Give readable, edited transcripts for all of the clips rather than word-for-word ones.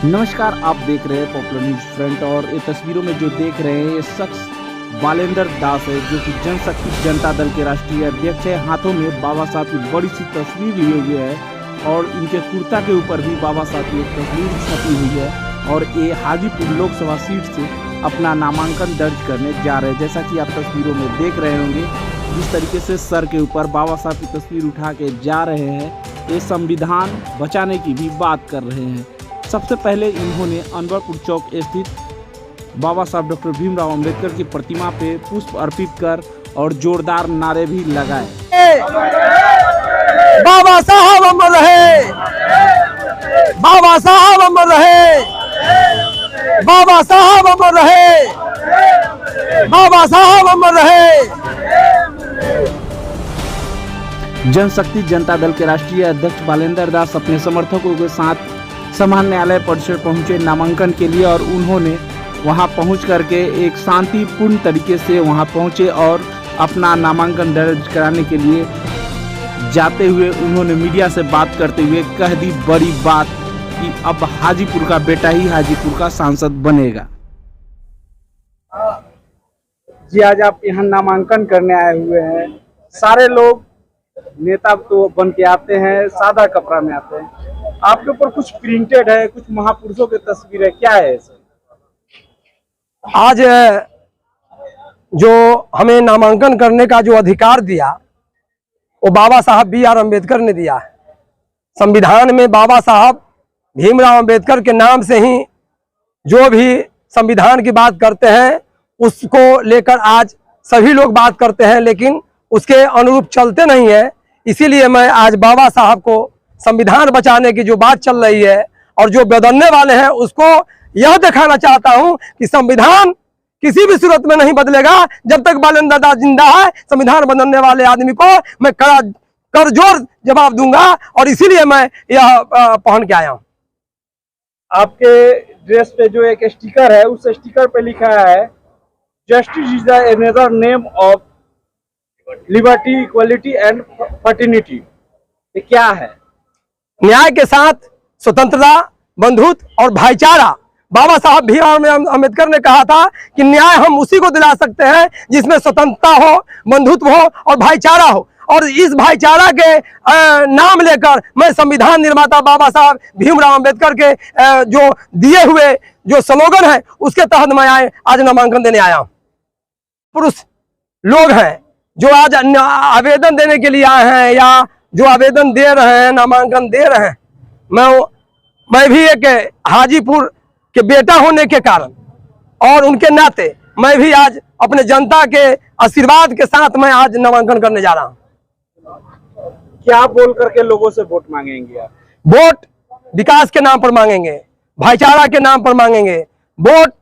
नमस्कार, आप देख रहे हैं पॉपुलर न्यूज फ्रंट। और ये तस्वीरों में जो देख रहे हैं ये शख्स बालेंद्र दास है, जो कि जनशक्ति जनता दल के राष्ट्रीय अध्यक्ष है। हाथों में बाबा साहब की बड़ी सी तस्वीर लिए हुए है और इनके कुर्ता के ऊपर भी बाबा साहब की एक तस्वीर छपी हुई है। और ये हाजीपुर लोकसभा सीट से अपना नामांकन दर्ज करने जा रहे हैं। जैसा कि आप तस्वीरों में देख रहे होंगे, जिस तरीके से सर के ऊपर बाबा साहब की तस्वीर उठा के जा रहे हैं, ये संविधान बचाने की भी बात कर रहे हैं। सबसे पहले इन्होंने अनवरपुर चौक स्थित बाबा साहब डॉक्टर भीमराव अंबेडकर की प्रतिमा पे पुष्प अर्पित कर और जोरदार नारे भी लगाए। बाबा साहब अमर रहे, बाबा साहब अमर रहे, बाबा साहब अमर रहे, बाबा साहब अमर रहे। जनशक्ति जनता दल के राष्ट्रीय अध्यक्ष बालेंद्र दास अपने समर्थकों के साथ समान न्यायालय परिसर पहुंचे नामांकन के लिए। और उन्होंने वहां पहुंच करके एक शांतिपूर्ण तरीके से वहां पहुंचे और अपना नामांकन दर्ज कराने के लिए जाते हुए उन्होंने मीडिया से बात करते हुए कह दी बड़ी बात कि अब हाजीपुर का बेटा ही हाजीपुर का सांसद बनेगा। जी, आज आप यहाँ नामांकन करने आए हुए हैं। सारे लोग नेता तो बन के आते हैं, सादा कपड़ा में आते हैं। आपके ऊपर कुछ प्रिंटेड है, कुछ महापुरुषों की तस्वीर है, क्या है सर? आज जो हमें नामांकन करने का जो अधिकार दिया वो बाबा साहब B.R. अम्बेडकर ने दिया है। संविधान में बाबा साहब भीमराव अम्बेडकर के नाम से ही जो भी संविधान की बात करते हैं उसको लेकर आज सभी लोग बात करते हैं, लेकिन उसके अनुरूप चलते नहीं है। इसीलिए मैं आज बाबा साहब को संविधान बचाने की जो बात चल रही है और जो बदलने वाले हैं उसको यह दिखाना चाहता हूं कि संविधान किसी भी सूरत में नहीं बदलेगा जब तक बालेंद्र दास जिंदा है। संविधान बदलने वाले आदमी को मैं कर जोर जवाब दूंगा और इसीलिए मैं यह पहन के आया हूं। आपके ड्रेस पे जो एक स्टिकर है, उस स्टिकर पे लिखा है justice is the another name of liberty, equality and fraternity. ये क्या है? न्याय के साथ स्वतंत्रता, बंधुत्व और भाईचारा। बाबा साहब भीमराव अम्बेडकर ने कहा था कि न्याय हम उसी को दिला सकते हैं जिसमें स्वतंत्रता हो, बंधुत्व हो और भाईचारा हो। और इस भाईचारा के नाम लेकर मैं संविधान निर्माता बाबा साहब भीमराव अम्बेडकर के जो दिए हुए जो स्लोगन है उसके तहत मैं आज नामांकन देने आया हूँ। पुरुष लोग हैं जो आज आवेदन देने के लिए आए हैं या जो आवेदन दे रहे हैं, नामांकन दे रहे हैं। मैं भी एक हाजीपुर के बेटा होने के कारण और उनके नाते मैं भी आज अपने जनता के आशीर्वाद के साथ मैं आज नामांकन करने जा रहा हूं। क्या बोल करके लोगों से वोट मांगेंगे आप? वोट विकास के नाम पर मांगेंगे, भाईचारा के नाम पर मांगेंगे। वोट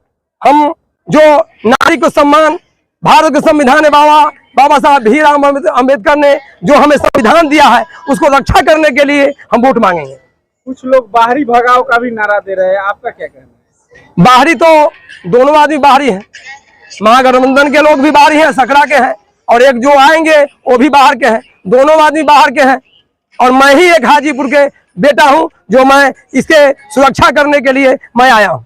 हम जो नारी को सम्मान, भारत के संविधान बाबा साहब भीमराव अम्बेडकर ने जो हमें संविधान दिया है उसको रक्षा करने के लिए हम वोट मांगेंगे। कुछ लोग बाहरी भगाव का भी नारा दे रहे हैं, आपका क्या कहना है? बाहरी तो दोनों आदमी बाहरी हैं, महागठबंधन के लोग भी बाहरी हैं, सकरा के हैं, और एक जो आएंगे वो भी बाहर के हैं। दोनों आदमी बाहर के हैं और मैं ही एक हाजीपुर के बेटा हूं जो मैं इसके सुरक्षा करने के लिए मैं आया हूं।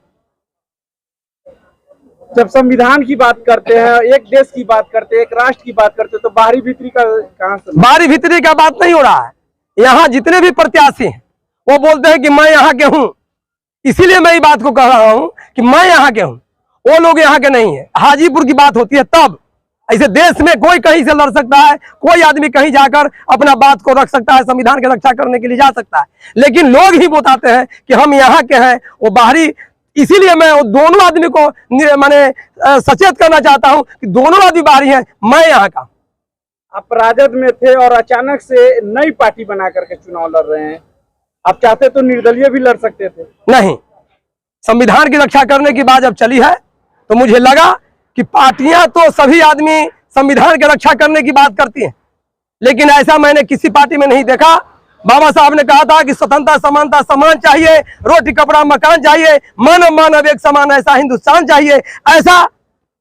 जब संविधान की बात करते हैं, एक देश की बात करते हैं, एक राष्ट्र की बात करते हैं, तो बाहरी भीतरी का कहां से? बाहरी भीतरी का बात नहीं हो रहा है। यहाँ जितने भी प्रत्याशी हैं वो बोलते हैं कि मैं यहाँ के हूँ, इसीलिए मैं ये बात को कह रहा हूँ कि मैं यहाँ के हूँ। वो लोग यहाँ के नहीं है। हाजीपुर की बात होती है तब। ऐसे देश में कोई कहीं से लड़ सकता है, कोई आदमी कहीं जाकर अपना बात को रख सकता है, संविधान की रक्षा करने के लिए जा सकता है, लेकिन लोग ही बताते हैं कि हम यहाँ के हैं, वो बाहरी। इसीलिए मैं दोनों आदमी को मैंने सचेत करना चाहता हूं कि दोनों आदमी बाहरी हैं, मैं यहाँ का। आप राजद में थे और अचानक से नई पार्टी बना करके चुनाव लड़ रहे हैं। आप चाहते तो निर्दलीय भी लड़ सकते थे। नहीं, संविधान की रक्षा करने की बात जब चली है तो मुझे लगा कि पार्टियां तो सभी आदमी संविधान की रक्षा करने की बात करती हैं, लेकिन ऐसा मैंने किसी पार्टी में नहीं देखा। बाबा साहब ने कहा था कि स्वतंत्रता, समानता, समान चाहिए, रोटी कपड़ा मकान चाहिए, मानव मानव एक समान, ऐसा हिंदुस्तान चाहिए। ऐसा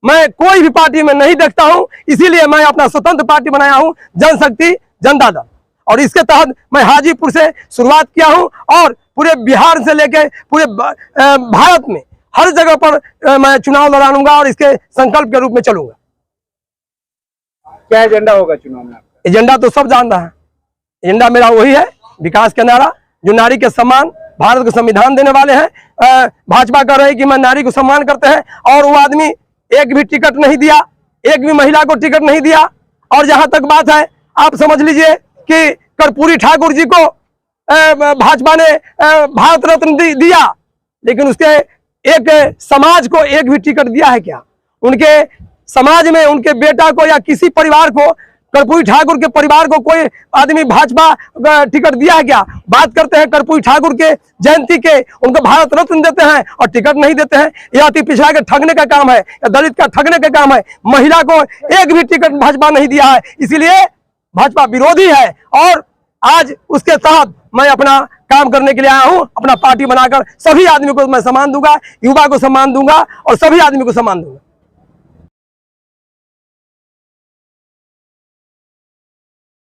मैं कोई भी पार्टी में नहीं देखता हूं। इसीलिए मैं अपना स्वतंत्र पार्टी बनाया हूं, जनशक्ति जनता दल। और इसके तहत मैं हाजीपुर से शुरुआत किया हूं और पूरे बिहार से लेकर पूरे भारत में हर जगह पर मैं चुनाव लड़ाऊंगा और इसके संकल्प के रूप में चलूंगा। क्या एजेंडा होगा चुनाव में आपका? एजेंडा तो सब जान रहा है। एजेंडा मेरा वही है, विकास का नारा, जो नारी के सम्मान, भारत को संविधान देने वाले हैं। भाजपा कह रहे हैं कि मैं नारी को सम्मान करते हैं, और वो आदमी एक भी टिकट नहीं दिया, एक भी महिला को टिकट नहीं दिया। और जहां तक बात है, आप समझ लीजिए कि कर्पूरी ठाकुर जी को भाजपा ने भारत रत्न दिया, लेकिन उसके एक समाज को एक भी टिकट दिया है क्या? उनके समाज में उनके बेटा को या किसी परिवार को, कर्पूरी ठाकुर के परिवार को कोई आदमी भाजपा टिकट दिया है क्या? बात करते हैं कर्पूरी ठाकुर के जयंती के, उनको भारत रत्न देते हैं और टिकट नहीं देते हैं। यह अति पिछड़ा के ठगने का काम है या दलित का ठगने का काम है। महिला को एक भी टिकट भाजपा नहीं दिया है, इसीलिए भाजपा विरोधी है। और आज उसके तहत मैं अपना काम करने के लिए आया हूं, अपना पार्टी बनाकर सभी आदमी को मैं सम्मान दूंगा, युवा को सम्मान दूंगा और सभी आदमी को सम्मान दूंगा।